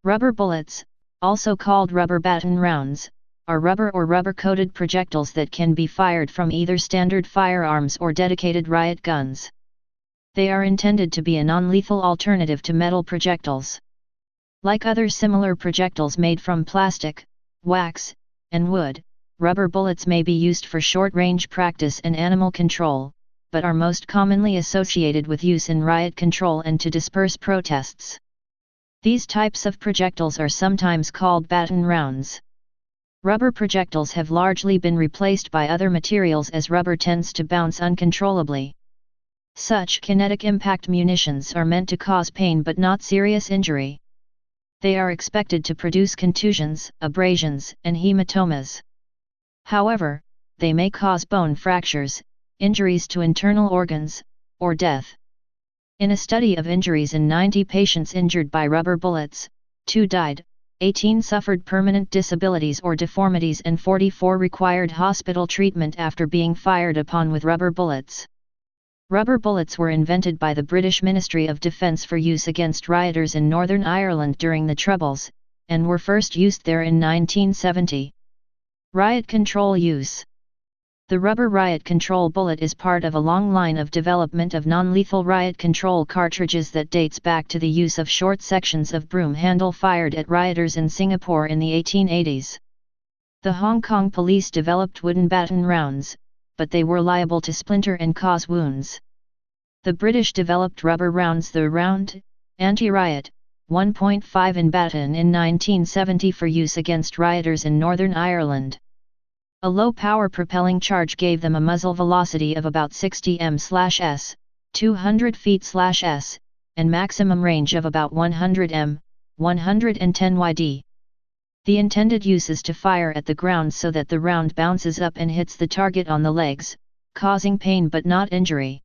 Rubber bullets, also called rubber baton rounds, are rubber or rubber-coated projectiles that can be fired from either standard firearms or dedicated riot guns. They are intended to be a non-lethal alternative to metal projectiles. Like other similar projectiles made from plastic, wax, and wood, rubber bullets may be used for short-range practice and animal control, but are most commonly associated with use in riot control and to disperse protests. These types of projectiles are sometimes called baton rounds. Rubber projectiles have largely been replaced by other materials as rubber tends to bounce uncontrollably. Such kinetic impact munitions are meant to cause pain but not serious injury. They are expected to produce contusions, abrasions, and hematomas. However, they may cause bone fractures, injuries to internal organs, or death. In a study of injuries in 90 patients injured by rubber bullets, 2 died, 18 suffered permanent disabilities or deformities and 44 required hospital treatment after being fired upon with rubber bullets. Rubber bullets were invented by the British Ministry of Defence for use against rioters in Northern Ireland during the Troubles, and were first used there in 1970. Riot Control Use. The rubber riot control bullet is part of a long line of development of non-lethal riot control cartridges that dates back to the use of short sections of broom handle fired at rioters in Singapore in the 1880s. The Hong Kong police developed wooden baton rounds, but they were liable to splinter and cause wounds. The British developed rubber rounds, the round, anti-riot, 1.5 in baton in 1970 for use against rioters in Northern Ireland. A low-power propelling charge gave them a muzzle velocity of about 60 m/s, 200 feet/s, and maximum range of about 100 m, 110 yd. The intended use is to fire at the ground so that the round bounces up and hits the target on the legs, causing pain but not injury.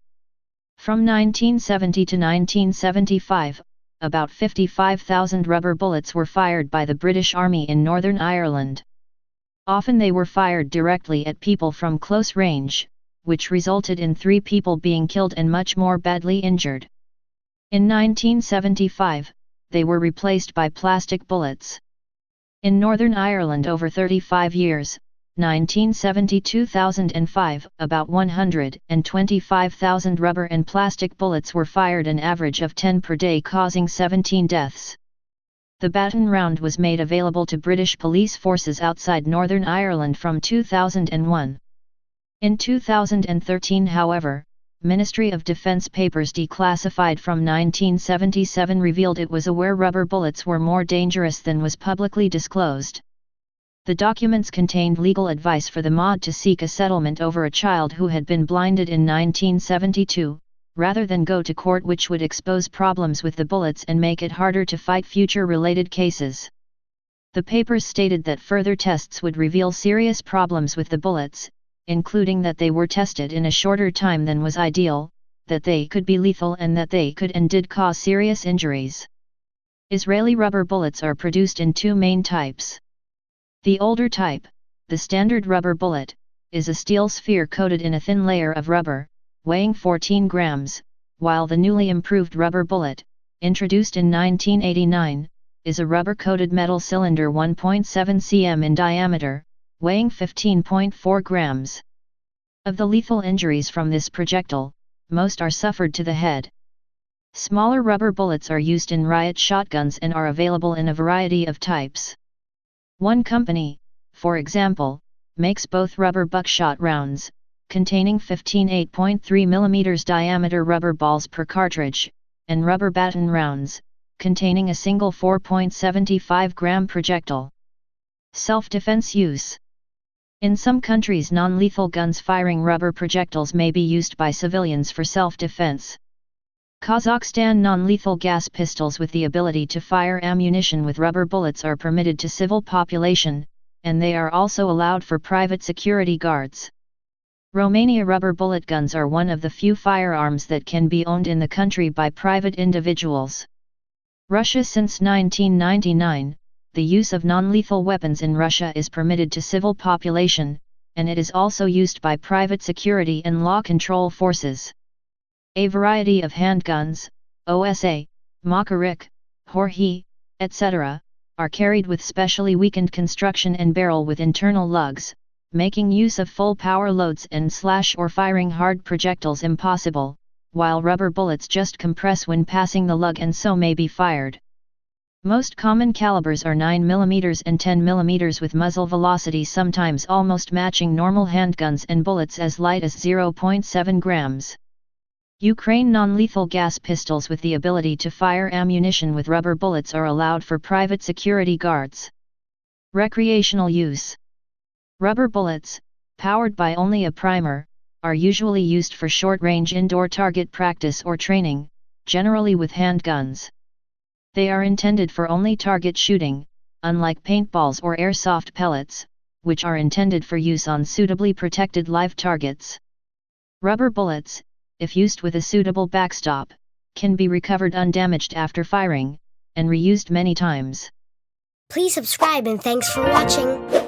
From 1970 to 1975, about 55,000 rubber bullets were fired by the British Army in Northern Ireland. Often they were fired directly at people from close range, which resulted in 3 people being killed and much more badly injured. In 1975, they were replaced by plastic bullets. In Northern Ireland over 35 years, 1970–2005, about 125,000 rubber and plastic bullets were fired, an average of 10 per day, causing 17 deaths. The baton round was made available to British police forces outside Northern Ireland from 2001. In 2013, however, Ministry of Defence papers declassified from 1977 revealed it was aware rubber bullets were more dangerous than was publicly disclosed. The documents contained legal advice for the MOD to seek a settlement over a child who had been blinded in 1972, rather than go to court, which would expose problems with the bullets and make it harder to fight future related cases. The papers stated that further tests would reveal serious problems with the bullets, including that they were tested in a shorter time than was ideal, that they could be lethal, and that they could and did cause serious injuries. Israeli rubber bullets are produced in 2 main types. The older type, the standard rubber bullet, is a steel sphere coated in a thin layer of rubber, weighing 14 grams, while the newly improved rubber bullet, introduced in 1989, is a rubber-coated metal cylinder 1.7 cm in diameter, weighing 15.4 grams. Of the lethal injuries from this projectile, most are suffered to the head. Smaller rubber bullets are used in riot shotguns and are available in a variety of types. One company, for example, makes both rubber buckshot rounds, containing 15 8.3 mm diameter rubber balls per cartridge, and rubber baton rounds, containing a single 4.75 gram projectile. Self-defense use. In some countries, non-lethal guns firing rubber projectiles may be used by civilians for self-defense. Kazakhstan non-lethal gas pistols with the ability to fire ammunition with rubber bullets are permitted to civil population, and they are also allowed for private security guards. Romania rubber bullet guns are one of the few firearms that can be owned in the country by private individuals. Russia. Since 1999, the use of non-lethal weapons in Russia is permitted to civil population, and it is also used by private security and law control forces. A variety of handguns, OSA, Makaruk, Horhi, etc., are carried with specially weakened construction and barrel with internal lugs, making use of full power loads and slash or firing hard projectiles impossible, while rubber bullets just compress when passing the lug and so may be fired. Most common calibers are 9mm and 10mm with muzzle velocity sometimes almost matching normal handguns and bullets as light as 0.7 grams. Ukraine non-lethal gas pistols with the ability to fire ammunition with rubber bullets are allowed for private security guards. Recreational use. Rubber bullets, powered by only a primer, are usually used for short-range indoor target practice or training, generally with handguns. They are intended for only target shooting, unlike paintballs or airsoft pellets, which are intended for use on suitably protected live targets. Rubber bullets, if used with a suitable backstop, can be recovered undamaged after firing, and reused many times. Please subscribe and thanks for watching.